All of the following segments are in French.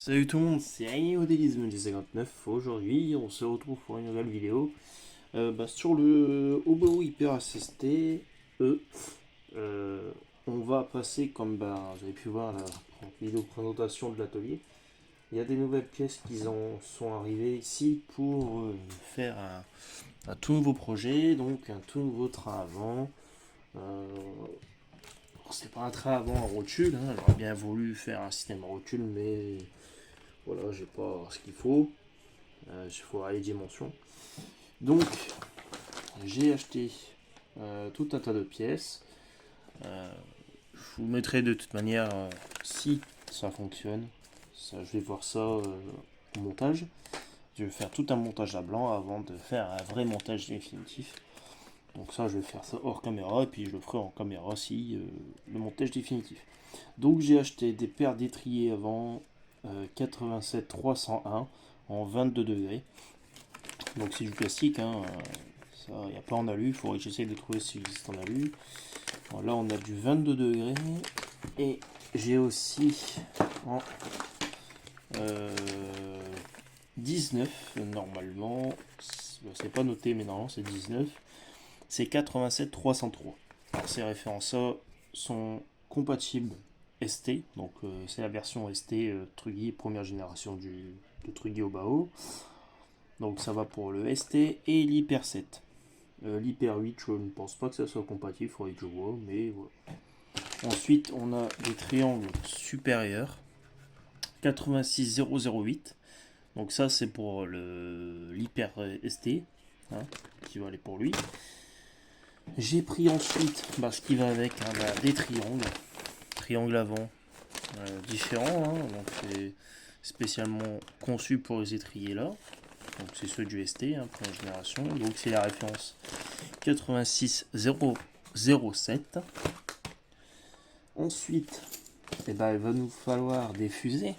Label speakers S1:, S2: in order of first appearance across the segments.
S1: Salut tout le monde, c'est Aïeodélisme 59. Aujourd'hui, on se retrouve pour une nouvelle vidéo sur le Obo Hyper SST E. Euh, on va passer comme vous avez pu voir la vidéo présentation de l'atelier. Il y a des nouvelles pièces qui en sont arrivées ici pour faire un tout nouveau projet, donc un tout nouveau train avant. Euh, c'est pas un train avant en rotule, hein. J'aurais bien voulu faire un système rotule, mais voilà, j'ai pas ce qu'il faut. Il faut les dimensions. Donc, j'ai acheté tout un tas de pièces. Euh, je vous mettrai de toute manière si ça fonctionne. Ça, je vais voir ça au montage. Je vais faire tout un montage à blanc avant de faire un vrai montage définitif. Donc ça, je vais faire ça hors caméra et puis je le ferai en caméra si le montage définitif. Donc j'ai acheté des paires d'étriers avant 87 301 en 22 degrés. Donc c'est du plastique, hein. Ça, il n'y a pas en alu. Il faudrait que j'essaye de trouver si existe en alu. Alors là, on a du 22 degrés. Et j'ai aussi en 19, normalement. C'est pas noté, mais normalement c'est 19. C'est 87 303. Alors ces références-là sont compatibles ST. Donc c'est la version ST Trugy, première génération de Trugy au Bao. Donc ça va pour le ST et l'Hyper 7. L'Hyper 8, je ne pense pas que ça soit compatible, il faudrait que je vois, mais voilà. Ensuite, on a des triangles supérieurs 86008. Donc ça, c'est pour l'Hyper ST, hein, qui va aller pour lui. J'ai pris ensuite ce qui va avec, hein, des triangles avant différents, hein, donc c'est spécialement conçu pour les étriers là. Donc c'est ceux du ST, hein, première génération. Donc c'est la référence 86007. Ensuite, il va nous falloir des fusées.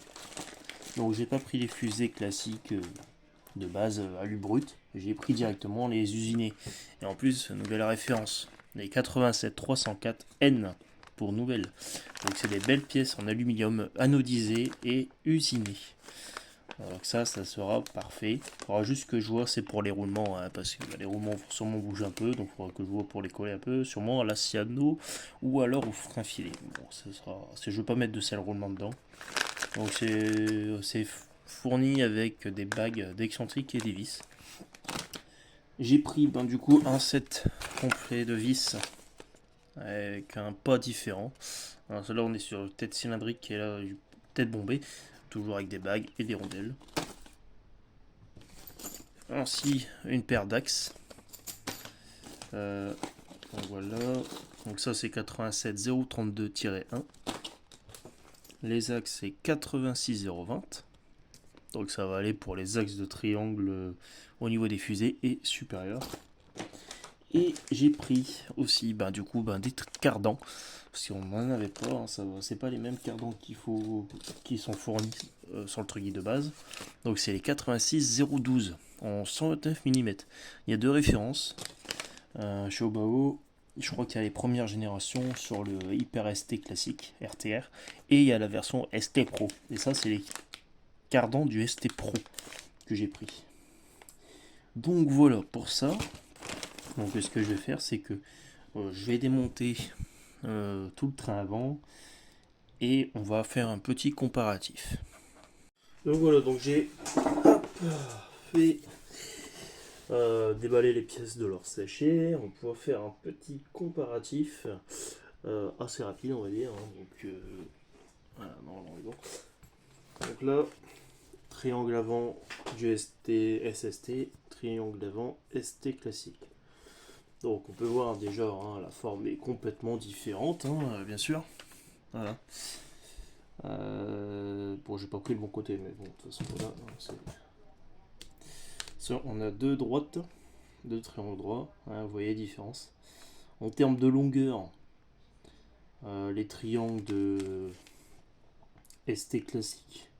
S1: Donc j'ai pas pris les fusées classiques de base alu brut. J'ai pris directement les usinés. Et en plus, nouvelle référence, les 87 304 N pour nouvelle. Donc c'est des belles pièces en aluminium anodisé et usiné. Donc ça sera parfait. Il faudra juste que je vois, c'est pour les roulements, hein, parce que les roulements vont sûrement bouger un peu, donc il faudra que je vois pour les coller un peu, sûrement à la cyano ou alors au frein filé. Bon, ça sera, je ne veux pas mettre de sel roulement dedans. Donc c'est fourni avec des bagues d'excentrique et des vis. J'ai pris du coup un set complet de vis avec un pas différent. Alors là on est sur tête cylindrique et là tête bombée, toujours avec des bagues et des rondelles. Ainsi une paire d'axes. Voilà. Donc ça c'est 87 032-1. Les axes c'est 86 020. Donc ça va aller pour les axes de triangle au niveau des fusées et supérieurs. Et j'ai pris aussi des cardans. Parce qu'on n'en avait pas, hein, c'est pas les mêmes cardans qui sont fournis sur le truc de base. Donc c'est les 86 012 en 129 mm. Il y a deux références. Chez Obao, je crois qu'il y a les premières générations sur le Hyper ST classique, RTR, et il y a la version ST Pro. Et ça, c'est les cardans du ST Pro que j'ai pris. Donc voilà pour ça. Donc ce que je vais faire, c'est que je vais démonter tout le train avant et on va faire un petit comparatif. Donc voilà, donc j'ai fait déballer les pièces de leur sachet. On pourra faire un petit comparatif assez rapide, on va dire, hein. Donc voilà, bon. Donc là, triangle avant du ST, triangle avant ST classique. Donc on peut voir déjà, hein, la forme est complètement différente, hein, bien sûr. Voilà. Bon, j'ai pas pris le bon côté, mais bon, de toute façon, voilà, on a deux droites, deux triangles droits, hein, vous voyez la différence. En termes de longueur, les triangles de ST classique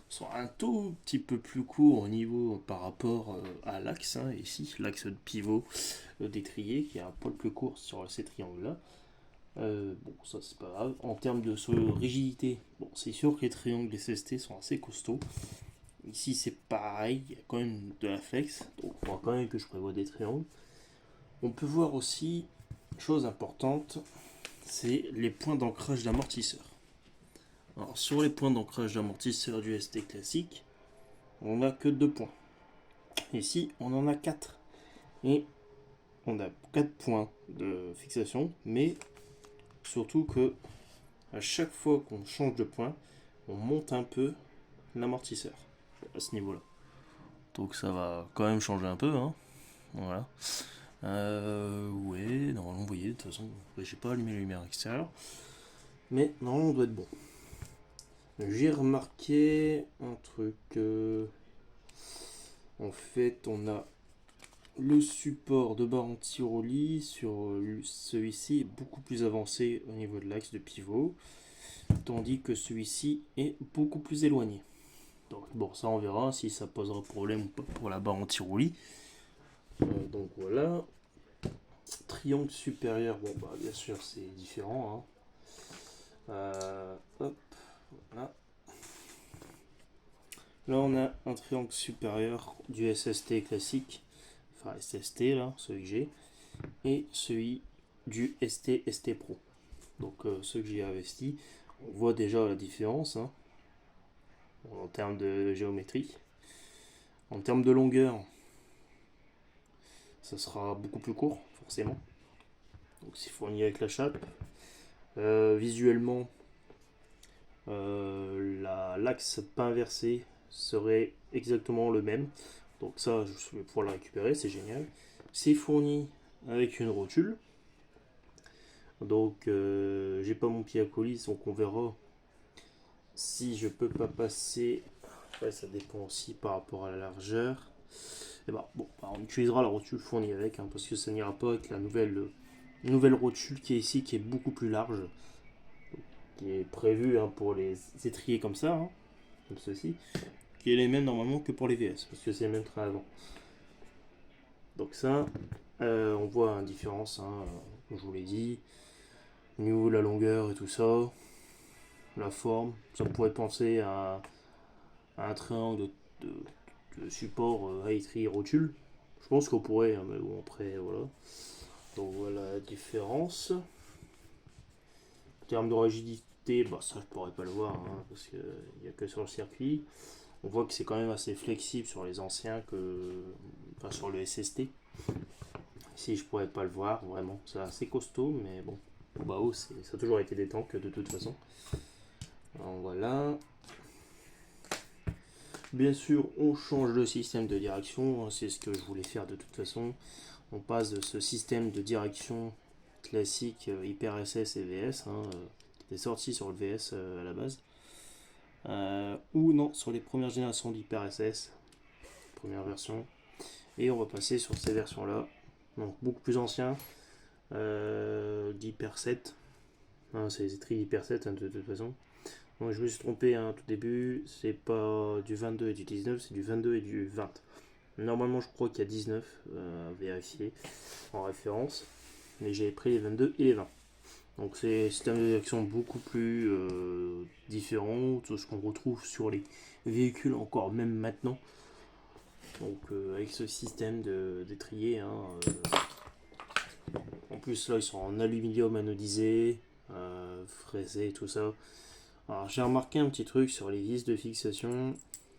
S1: sont un tout petit peu plus courts au niveau par rapport à l'axe, hein, ici, l'axe de pivot d'étrier qui est un poil plus court sur ces triangles-là. Bon, ça c'est pas grave. En termes de rigidité, bon, c'est sûr que les triangles SST sont assez costauds. Ici c'est pareil, il y a quand même de la flex, donc il faudra quand même que je prévoie des triangles. On peut voir aussi, chose importante, c'est les points d'ancrage d'amortisseur. Alors sur les points d'ancrage d'amortisseur du ST classique, on n'a que 2 points. Ici on en a 4. Et on a 4 points de fixation, mais surtout que à chaque fois qu'on change de point, on monte un peu l'amortisseur à ce niveau-là. Donc ça va quand même changer un peu, hein. Voilà. Ouais, normalement, vous voyez, de toute façon, j'ai pas allumé la lumière extérieure. Mais normalement, on doit être bon. J'ai remarqué un truc. En fait, on a le support de barre anti-roulis sur celui-ci est beaucoup plus avancé au niveau de l'axe de pivot, tandis que celui-ci est beaucoup plus éloigné. Donc bon, ça on verra si ça posera problème ou pas pour la barre anti-roulis. Donc voilà. Triangle supérieur, bon bah bien sûr c'est différent. Hop, voilà. Là on a un triangle supérieur du SST classique, enfin SST là, celui que j'ai, et celui du ST Pro. Donc ceux que j'ai investi, on voit déjà la différence, hein, en termes de géométrie. En termes de longueur, ça sera beaucoup plus court, forcément. Donc c'est fourni avec la chape. Visuellement, l'axe pas inversé serait exactement le même. Donc ça, je vais pouvoir le récupérer, c'est génial. C'est fourni avec une rotule. Donc j'ai pas mon pied à colis, donc on verra si je peux pas passer. Ouais, ça dépend aussi par rapport à la largeur. Et bah, bon, bah, on utilisera la rotule fournie avec, hein, parce que ça n'ira pas avec la nouvelle rotule qui est ici, qui est beaucoup plus large, qui est prévue, hein, pour les étriers comme ça, hein, comme ceci, qui est les mêmes normalement que pour les VS, parce que c'est le même train avant. Donc ça, on voit une différence, hein, comme je vous l'ai dit, au niveau de la longueur et tout ça, la forme, ça pourrait penser à un triangle de support à étrier rotule. Je pense qu'on pourrait, hein, mais bon après voilà. Donc voilà la différence. En termes de rigidité, bah ça je pourrais pas le voir, hein, parce qu'il n'y a que sur le circuit. On voit que c'est quand même assez flexible sur les anciens enfin sur le SST. Ici je pourrais pas le voir vraiment, c'est assez costaud, mais bon, au bas haut ça a toujours été des tanks de toute façon. Alors voilà. Bien sûr, on change de système de direction, c'est ce que je voulais faire de toute façon. On passe de ce système de direction classique Hyper SS et VS, hein, qui était sorti sur le VS à la base, ou non, sur les premières générations d'Hyper SS, première version, et on va passer sur ces versions là, donc beaucoup plus anciens, d'Hyper 7, hein, c'est les étriers d'Hyper 7, hein, de toute façon. Donc, je me suis trompé, hein, tout début, c'est pas du 22 et du 19, c'est du 22 et du 20. Normalement, je crois qu'il y a 19 à vérifier en référence, mais j'ai pris les 22 et les 20. Donc c'est un système de direction beaucoup plus différent de ce qu'on retrouve sur les véhicules encore même maintenant. Donc avec ce système d'étrier, hein, en plus là ils sont en aluminium anodisé, fraisé, tout ça. Alors j'ai remarqué un petit truc sur les vis de fixation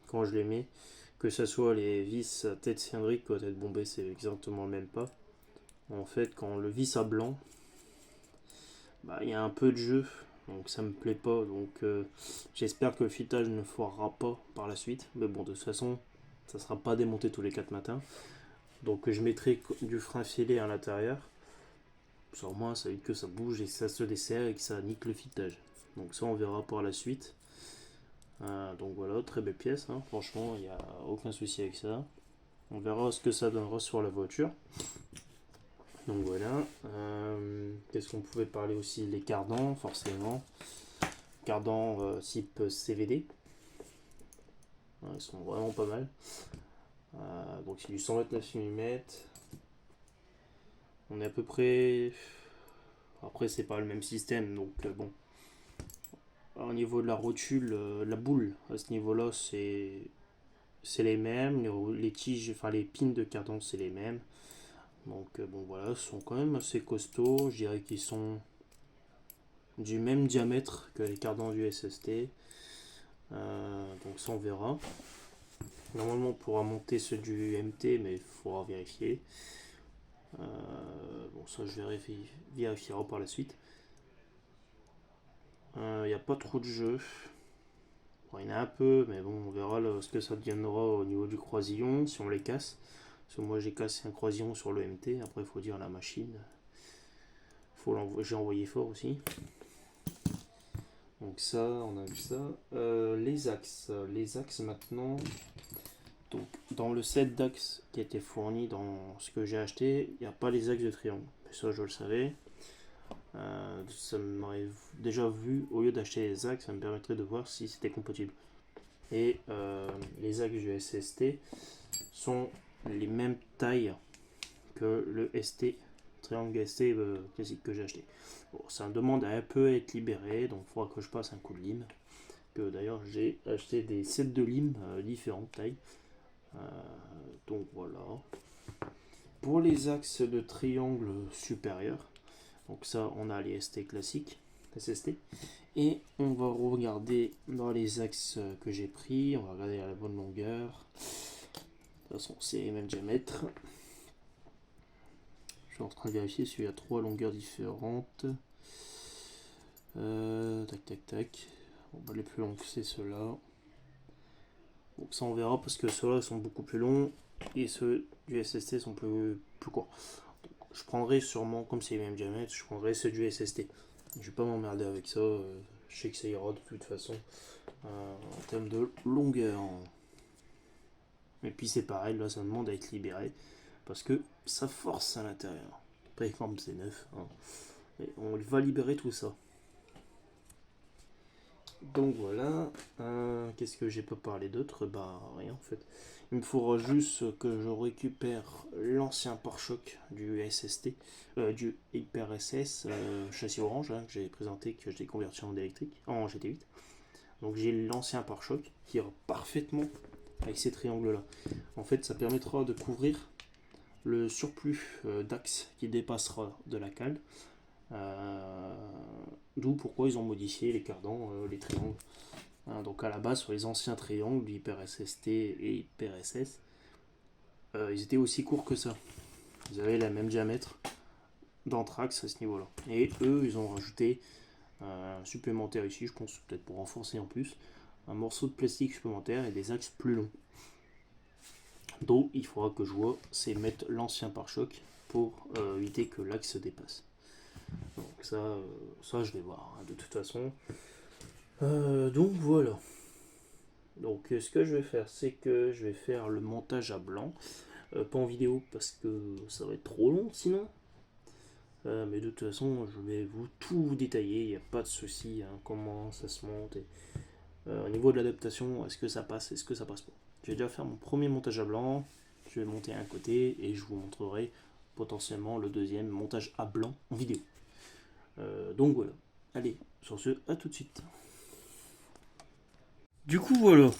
S1: quand je les mets, que ce soit les vis à tête cylindrique ou à tête bombée, c'est exactement le même pas. En fait, quand le vis à blanc, bah, il y a un peu de jeu, donc ça me plaît pas. Donc j'espère que le filetage ne foirera pas par la suite. Mais bon, de toute façon, ça sera pas démonté tous les 4 matins. Donc je mettrai du frein filé à l'intérieur. Sur moi, ça évite que ça bouge et que ça se desserre et que ça nique le filetage. Donc ça, on verra par la suite. Donc voilà, très belle pièce, hein. Franchement, il n'y a aucun souci avec ça. On verra ce que ça donnera sur la voiture. Donc voilà. Qu'est-ce qu'on pouvait parler aussi? Les cardans, forcément. Cardans type CVD. Ils sont vraiment pas mal. Donc c'est du 129 mm. On est à peu près Après, c'est pas le même système, donc bon. Au niveau de la rotule, la boule, à ce niveau-là, c'est les mêmes. Les tiges, enfin les pins de cardan, c'est les mêmes. Donc bon voilà, ils sont quand même assez costauds. Je dirais qu'ils sont du même diamètre que les cardans du SST. Donc ça on verra. Normalement on pourra monter ceux du MT, mais il faudra vérifier. Bon ça je vérifierai par la suite. Il n'y a pas trop de jeux. Bon, il y en a un peu, mais bon on verra là, ce que ça deviendra au niveau du croisillon si on les casse. Parce que moi j'ai cassé un croisillon sur le MT, après il faut dire la machine. J'ai envoyé fort aussi. Donc ça, on a vu ça. Les axes. Les axes maintenant. Donc dans le set d'axes qui a été fourni dans ce que j'ai acheté, il n'y a pas les axes de triangle. Mais ça je le savais. Ça m'aurait déjà vu, au lieu d'acheter les axes, ça me permettrait de voir si c'était compatible. Et les axes du SST sont les mêmes tailles que le ST, triangle ST classique que j'ai acheté. Bon, ça me demande à un peu être libéré, donc il faudra que je passe un coup de lime. Que d'ailleurs j'ai acheté des sets de lime différentes tailles. Donc voilà. Pour les axes de triangle supérieur, donc ça on a les ST classiques, SST. Et on va regarder dans les axes que j'ai pris, on va regarder à la bonne longueur. De toute façon c'est les mêmes diamètres. Je suis en train de vérifier s'il y a 3 longueurs différentes. Tac tac tac. Bon, bah, les plus longs c'est ceux-là. Donc ça on verra parce que ceux-là sont beaucoup plus longs et ceux du SST sont plus courts. Donc, je prendrai sûrement, comme c'est les mêmes diamètres, je prendrai ceux du SST. Je vais pas m'emmerder avec ça, je sais que ça ira de toute façon en termes de longueur. Et puis c'est pareil, là ça demande à être libéré parce que ça force à l'intérieur. Après comme c'est neuf, hein. Mais on va libérer tout ça. Donc voilà, qu'est-ce que j'ai pas parlé d'autre? Bah rien en fait. Il me faudra juste que je récupère l'ancien pare-choc du SST, du Hyper SS châssis orange hein, que j'ai présenté, que j'ai converti en électrique, en GT8. Donc j'ai l'ancien pare-choc qui ira parfaitement avec ces triangles là. En fait ça permettra de couvrir le surplus d'axe qui dépassera de la cale. D'où pourquoi ils ont modifié les cardans, les triangles. Hein, donc à la base sur les anciens triangles, Hyper SST et Hyper SS, ils étaient aussi courts que ça. Ils avaient le même diamètre d'anthrax à ce niveau-là. Et eux, ils ont rajouté un supplémentaire ici, je pense peut-être pour renforcer en plus, un morceau de plastique supplémentaire et des axes plus longs. Donc il faudra que je vois, c'est mettre l'ancien pare-choc pour éviter que l'axe se dépasse. Donc ça je vais voir hein, de toute façon. Donc voilà. Donc ce que je vais faire, c'est que je vais faire le montage à blanc. Pas en vidéo parce que ça va être trop long sinon. Mais de toute façon, je vais tout vous détailler, il n'y a pas de souci, hein, comment ça se monte. Au niveau de l'adaptation, est-ce que ça passe, est-ce que ça passe pas. Je vais déjà faire mon premier montage à blanc, je vais monter un côté et je vous montrerai potentiellement le deuxième montage à blanc en vidéo. Donc voilà. Allez, sur ce, à tout de suite. Du coup voilà.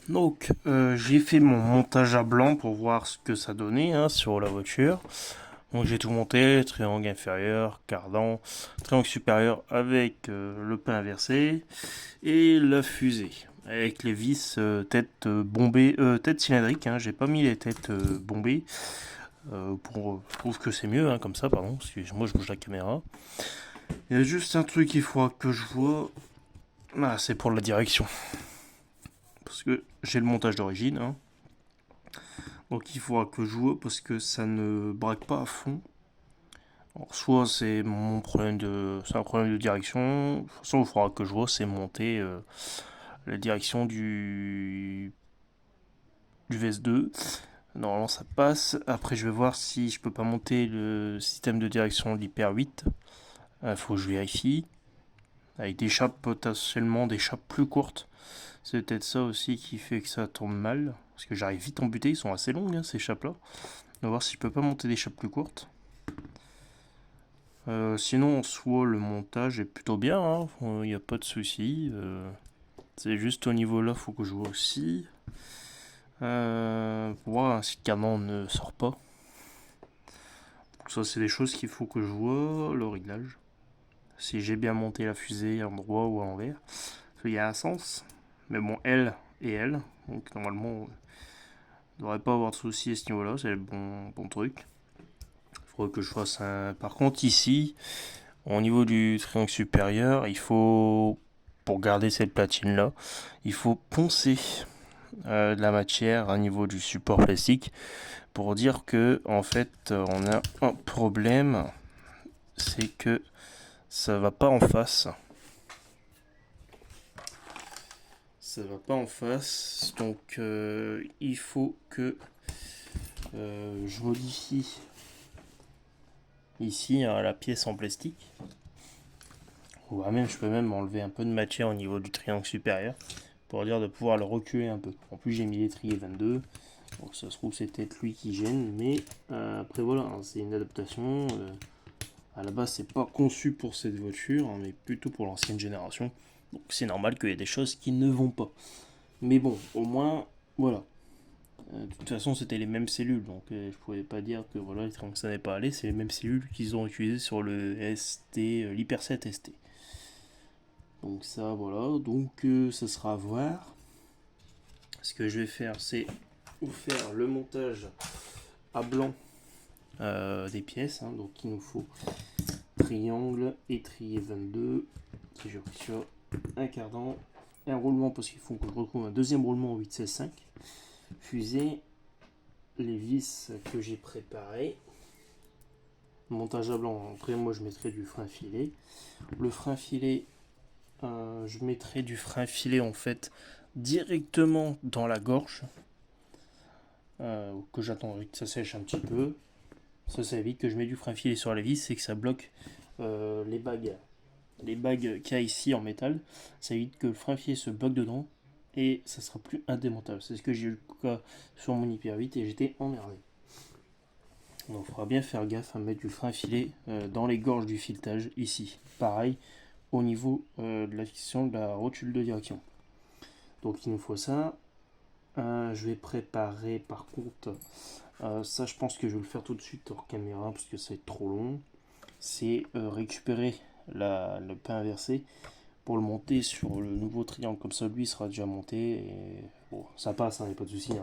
S1: Donc j'ai fait mon montage à blanc pour voir ce que ça donnait hein, sur la voiture. Donc j'ai tout monté, triangle inférieur, cardan, triangle supérieur avec le pin inversé et la fusée avec les vis tête bombée, tête cylindrique. Hein, j'ai pas mis les têtes bombées. Je trouve que c'est mieux hein, comme ça, pardon, parce que moi je bouge la caméra. Il y a juste un truc qu'il faudra que je vois. Ah, c'est pour la direction. Parce que j'ai le montage d'origine. Hein. Donc il faudra que je vois parce que ça ne braque pas à fond. Alors, soit c'est c'est un problème de direction, soit il faudra que je vois, c'est monter la direction du VS2. Normalement ça passe. Après je vais voir si je peux pas monter le système de direction de l'Hyper 8. Il faut que je vérifie. Avec des chapes, potentiellement des chapes plus courtes. C'est peut-être ça aussi qui fait que ça tourne mal. Parce que j'arrive vite en butée, ils sont assez longues hein, ces chapes là. On va voir si je peux pas monter des chapes plus courtes. Sinon, en soi, le montage est plutôt bien, il n'y a pas de souci. C'est juste au niveau là, faut que je vois aussi. Pour voir si le canon ne sort pas. Donc ça, c'est des choses qu'il faut que je vois. Le réglage. Si j'ai bien monté la fusée à endroit ou à l'envers. Parce qu'il y a un sens. Mais bon, elle et elle. Donc normalement, on ne devrait pas avoir de soucis à ce niveau-là. C'est le bon truc. Il faudrait que je fasse un. Par contre, ici, au niveau du triangle supérieur, il faut. Pour garder cette platine là, il faut poncer de la matière au niveau du support plastique pour dire que en fait on a un problème, c'est que ça va pas en face. Ça va pas en face, donc il faut que je modifie ici la pièce en plastique. Je peux même enlever un peu de matière au niveau du triangle supérieur pour dire de pouvoir le reculer un peu. En plus j'ai mis l'étrier 22, donc ça se trouve c'est peut-être lui qui gêne, mais après voilà, c'est une adaptation. À la base, c'est pas conçu pour cette voiture, mais plutôt pour l'ancienne génération. Donc c'est normal qu'il y ait des choses qui ne vont pas. Mais bon, au moins, voilà. De toute façon, c'était les mêmes cellules, donc je pouvais pas dire que voilà, que ça n'est pas allé. C'est les mêmes cellules qu'ils ont utilisées sur le ST, l'Hyper 7 ST. Donc ça, voilà. Donc ça sera à voir. Ce que je vais faire, c'est vous faire le montage à blanc des pièces. Donc il nous faut triangle, étrier 22, qui je pris sur un cardan, un roulement parce qu'il faut que je retrouve un deuxième roulement en 8-16-5, fusée, les vis que j'ai préparées, montage à blanc. Après moi je mettrai du frein filet. Le frein filet, je mettrai du frein filet en fait directement dans la gorge, que j'attendrai que ça sèche un petit peu. Ça évite que je mets du frein filet sur la vis, c'est que ça bloque les bagues qu'il y a ici en métal. Ça évite que le frein filet se bloque dedans et ça sera plus indémontable. C'est ce que j'ai eu le cas sur mon Hyper 8 et j'étais emmerdé. Donc il faudra bien faire gaffe à mettre du frein filet dans les gorges du filetage ici. Pareil au niveau de la fixation de la rotule de direction. Donc il nous faut ça. Je vais préparer par contre, ça je pense que je vais le faire tout de suite hors caméra parce que ça va être trop long. C'est récupérer le pain inversé pour le monter sur le nouveau triangle. Comme ça, lui sera déjà monté. Et bon, ça passe, il n'y a pas de souci.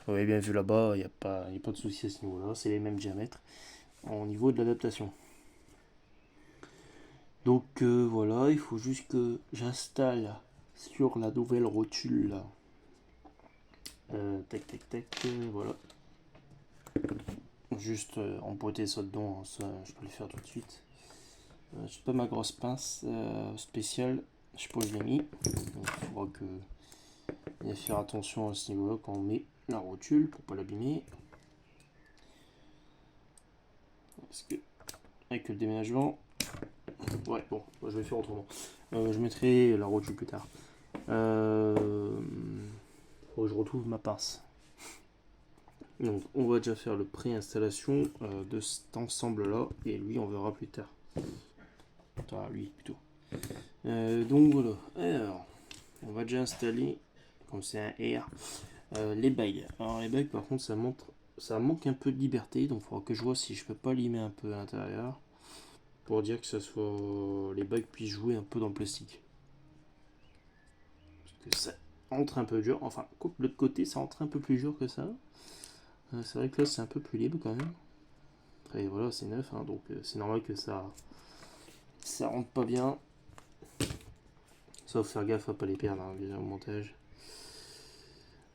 S1: Vous avez bien vu là-bas, il n'y a pas de souci à ce niveau-là. C'est les mêmes diamètres au niveau de l'adaptation. Donc voilà, il faut juste que j'installe sur la nouvelle rotule. Tac, tac, tac, voilà. Juste emboîter ça dedans, ça je peux le faire tout de suite. J'ai pas ma grosse pince spéciale, je sais pas où je l'ai mis. Donc, il faudra que faire attention à ce niveau-là quand on met la rotule pour pas l'abîmer. Parce que avec le déménagement, ouais bon, je vais faire autrement. Je mettrai la rotule plus tard. Faut que je retrouve ma pince. Donc on va déjà faire le pré-installation de cet ensemble-là et lui on verra plus tard. Enfin, lui plutôt. Donc voilà. Alors, on va déjà installer, comme c'est un R, les bagues. Alors les bagues par contre ça manque un peu de liberté, donc il faudra que je vois si je peux pas limer un peu à l'intérieur pour dire que ça soit les bagues puissent jouer un peu dans le plastique. Parce que ça entre un peu dur, enfin de l'autre côté ça entre un peu plus dur que ça. C'est vrai que là c'est un peu plus libre quand même. Après voilà c'est neuf, donc c'est normal que ça rentre pas bien. Sauf faire gaffe à pas les perdre au montage.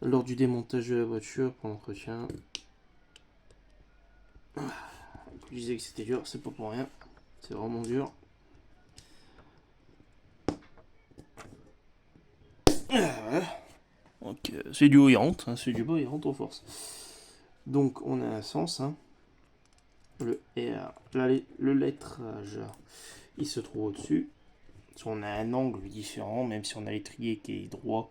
S1: Lors du démontage de la voiture pour l'entretien. Je disais que c'était dur, c'est pas pour rien. C'est vraiment dur. Voilà. Donc c'est du haut, il rentre, c'est du bas, il rentre en force. Donc on a un sens. Le R, le lettrage, il se trouve au-dessus. Si on a un angle différent, même si on a l'étrier qui est droit,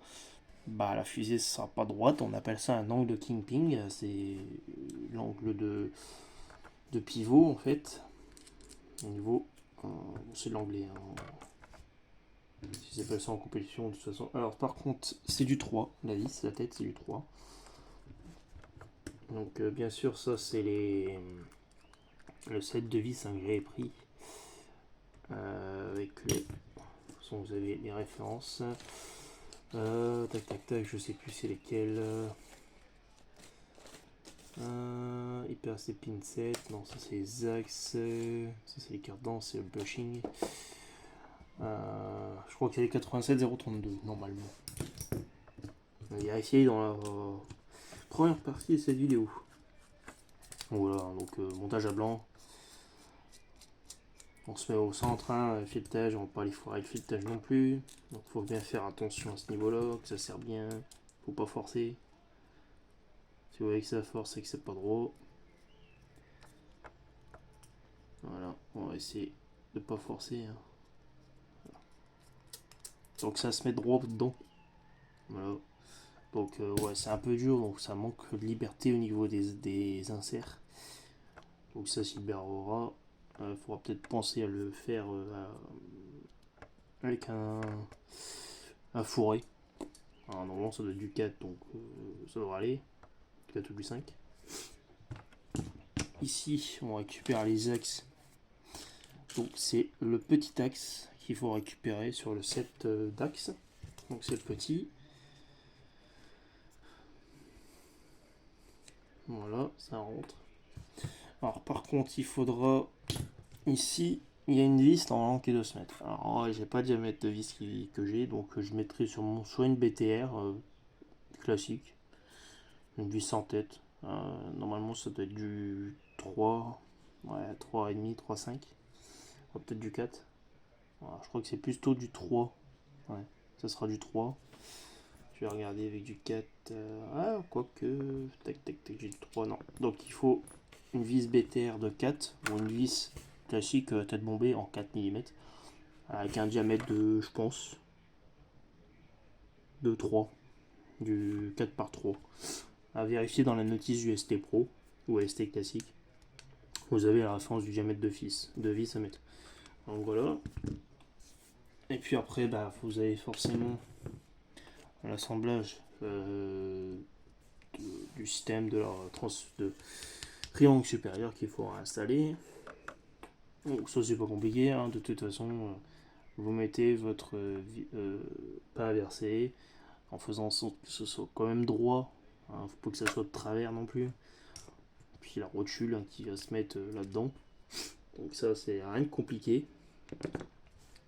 S1: bah la fusée ne sera pas droite. On appelle ça un angle de kingpin. C'est l'angle de pivot en fait. au niveau, c'est de l'anglais, hein. Si c'est pas ça en compétition de toute façon. Alors par contre c'est du 3, la vis, la tête c'est du 3. Donc bien sûr ça c'est le set de vis hein, que j'avais pris. Avec les... De toute façon vous avez les références. Tac tac tac, je sais plus c'est lesquels. Hyper c'est pinset, non ça c'est les axes, ça c'est les cardans, c'est le brushing. Je crois qu'il y a les 87-032 normalement. On va vérifier dans la première partie de cette vidéo. Voilà, donc montage à blanc. On se met au centre, hein, filetage, on va pas aller foirer le filetage non plus. Donc faut bien faire attention à ce niveau-là, que ça sert bien. Faut pas forcer. Si vous voyez que ça force, c'est que c'est pas droit. Voilà, on va essayer de pas forcer. Hein. Voilà. Donc ça se met droit dedans. Voilà. Donc ouais, c'est un peu dur, donc ça manque de liberté au niveau des inserts. Donc ça s'y libérera. Il faudra peut-être penser à le faire avec un fourré. Alors, normalement ça doit être du 4, donc ça devrait aller. 4 ou du 5. Ici on récupère les axes. Donc c'est le petit axe qu'il faut récupérer sur le set d'axes. Donc c'est le petit. Voilà, ça rentre. Alors par contre il faudra ici, il y a une vis normalement qui est de se mettre. Alors j'ai pas de diamètre de vis que j'ai, donc je mettrai sur mon soit une BTR classique, une vis sans tête. Normalement ça doit être du 3, ouais 3,5, 3,5. Peut-être du 4. Voilà, je crois que c'est plutôt du 3. Ouais, ça sera du 3. Je vais regarder avec du 4. Ah, quoique. Tac, tac, tac, j'ai du 3. Non. Donc il faut une vis BTR de 4 ou une vis classique tête bombée en 4 mm. Avec un diamètre de, je pense, de 3. Du 4 par 3. À vérifier dans la notice du ST Pro ou ST classique. Vous avez la référence du diamètre de vis à mettre. Donc voilà. Et puis après, bah, vous avez forcément l'assemblage du système de triangle supérieur qu'il faut installer. Donc ça c'est pas compliqué, hein. De toute façon vous mettez votre pas inversé en faisant en sorte que ce soit quand même droit, hein. Faut pas que ça soit de travers non plus. Puis la rotule hein, qui va se mettre là dedans. Donc ça c'est rien de compliqué.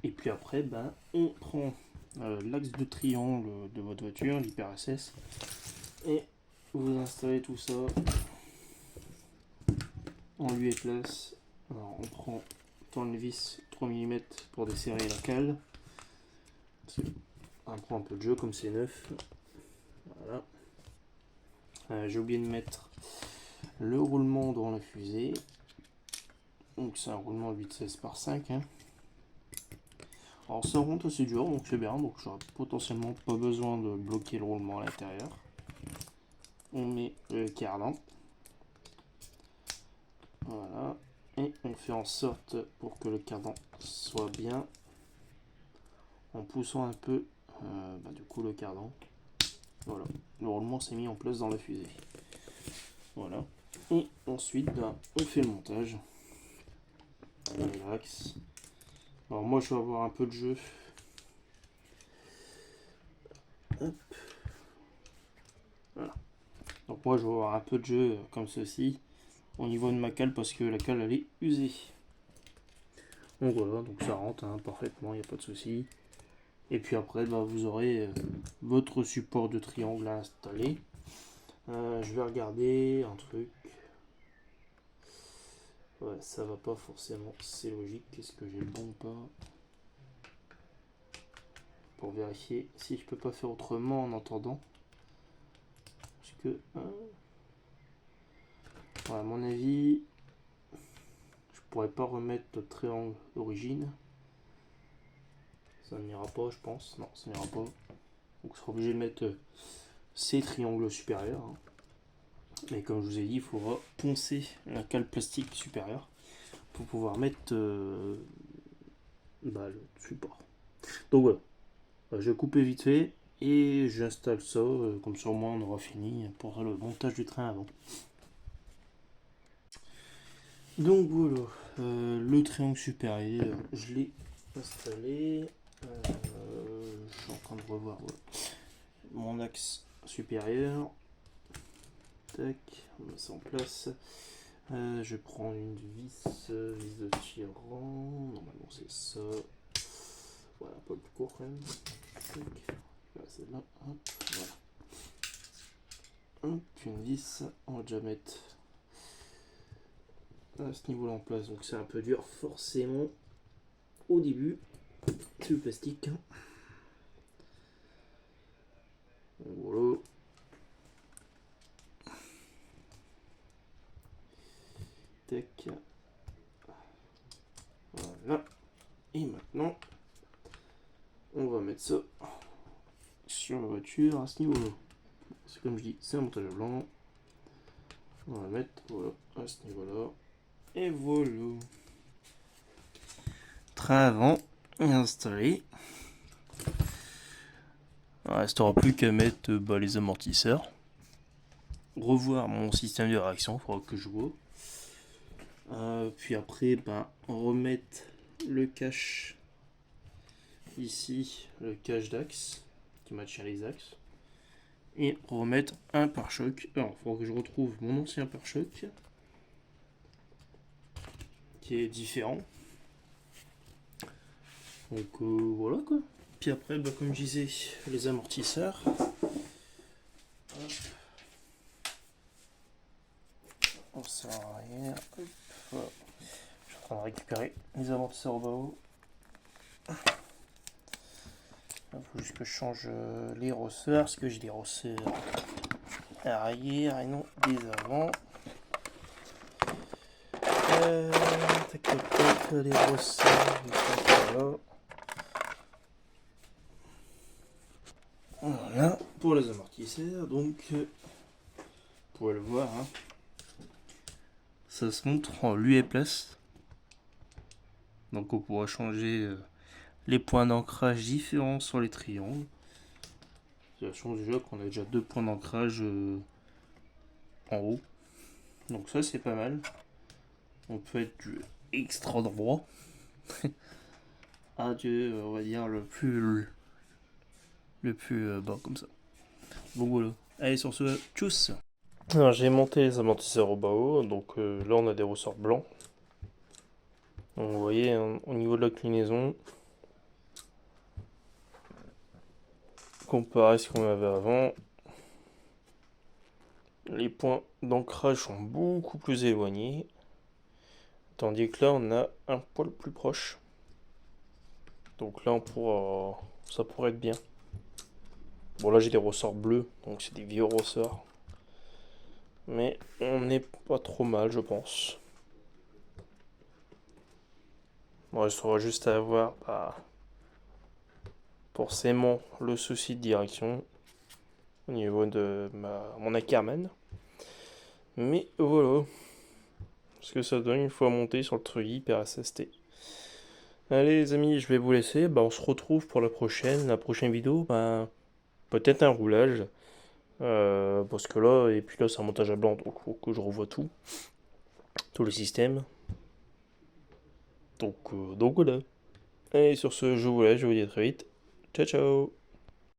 S1: Et puis après ben, on prend l'axe de triangle de votre voiture, l'hyper SS, et vous installez tout ça en lieu et place. Alors on prend tournevis 3 mm pour desserrer la cale. On prend un peu de jeu comme c'est neuf. Voilà. J'ai oublié de mettre le roulement dans la fusée. Donc c'est un roulement 8/16 par 5. Hein. Alors ça rentre assez dur, donc c'est bien. Donc j'aurai potentiellement pas besoin de bloquer le roulement à l'intérieur. On met le cardan. Voilà. Et on fait en sorte pour que le cardan soit bien en poussant un peu du coup le cardan. Voilà, le roulement s'est mis en place dans la fusée. Voilà. Et ensuite on fait le montage. Relax. Alors moi je vais avoir un peu de jeu. Hop. Voilà. Donc moi je vais avoir un peu de jeu comme ceci au niveau de ma cale parce que la cale elle est usée. Donc voilà, donc ça rentre hein, parfaitement, il n'y a pas de souci. Et puis après bah, vous aurez votre support de triangle à installer. Je vais regarder un truc. Ouais, ça va pas forcément, c'est logique. Est-ce que j'ai le bon ou pas? Pour vérifier si je peux pas faire autrement en entendant. Parce que, ouais, à mon avis, je pourrais pas remettre le triangle d'origine. Ça n'ira pas, je pense. Non, ça n'ira pas. Donc, je serai obligé de mettre ces triangles supérieurs. Hein. Mais comme je vous ai dit, il faudra poncer la cale plastique supérieure pour pouvoir mettre le support. Donc voilà, je vais couper vite fait et j'installe ça, comme ça au moins on aura fini pour le montage du train avant. Donc voilà, le triangle supérieur, je l'ai installé. Je suis en train de revoir mon axe supérieur. Tac, on met ça en place. Je prends une vis de tirant. Normalement c'est ça. Voilà, un peu plus court quand même. Tac. Là, celle-là. Hop, voilà. Hop, une vis. On va déjà mettre à ce niveau-là en place. Donc c'est un peu dur forcément au début. C'est le plastique. Voilà. Tac. Voilà. Et maintenant, on va mettre ça sur la voiture à ce niveau-là. C'est comme je dis, c'est un montage blanc. On va mettre voilà, à ce niveau-là. Et voilà. Train avant installé. Il ne restera plus qu'à mettre les amortisseurs. Revoir mon système de réaction, il faudra que je vois. Puis après, remettre le cache ici, le cache d'axe qui matche les axes. Et remettre un pare-choc. Alors, il faudra que je retrouve mon ancien pare-choc qui est différent. Donc voilà quoi. Puis après, comme je disais, les amortisseurs. Hop. On sort en arrière. Hop. Voilà. Je suis en train de récupérer les amortisseurs au bas haut. Il faut juste que je change les rosseurs, parce que j'ai des rosseurs arrière et non des avant. Tac tac tac, les rosseurs, voilà. Voilà, pour les amortisseurs, donc vous pouvez le voir, hein, ça se montre en lieu et place. Donc on pourra changer les points d'ancrage différents sur les triangles. Ça change déjà qu'on a déjà 2 points d'ancrage en haut. Donc ça c'est pas mal. On peut être du extra droit à du, on va dire, le plus bas comme ça. Donc voilà. Allez sur ce, tchuss. Alors j'ai monté les amortisseurs au bas haut, donc là on a des ressorts blancs. Donc vous voyez, hein, au niveau de l'inclinaison, comparé à ce qu'on avait avant, les points d'ancrage sont beaucoup plus éloignés, tandis que là on a un poil plus proche. Donc là ça pourrait être bien. Bon là j'ai des ressorts bleus, donc c'est des vieux ressorts. Mais on n'est pas trop mal je pense. Bon, il faudra juste avoir forcément le souci de direction au niveau de mon Ackerman. Mais voilà ce que ça donne une fois monté sur le truc hyper SST. Allez les amis, je vais vous laisser. On se retrouve pour la prochaine vidéo. Peut-être un roulage. Parce que là, et puis là c'est un montage à blanc, donc il faut que je revoie tout le système. Donc voilà. Allez, sur ce, je vous laisse, je vous dis à très vite. Ciao ciao.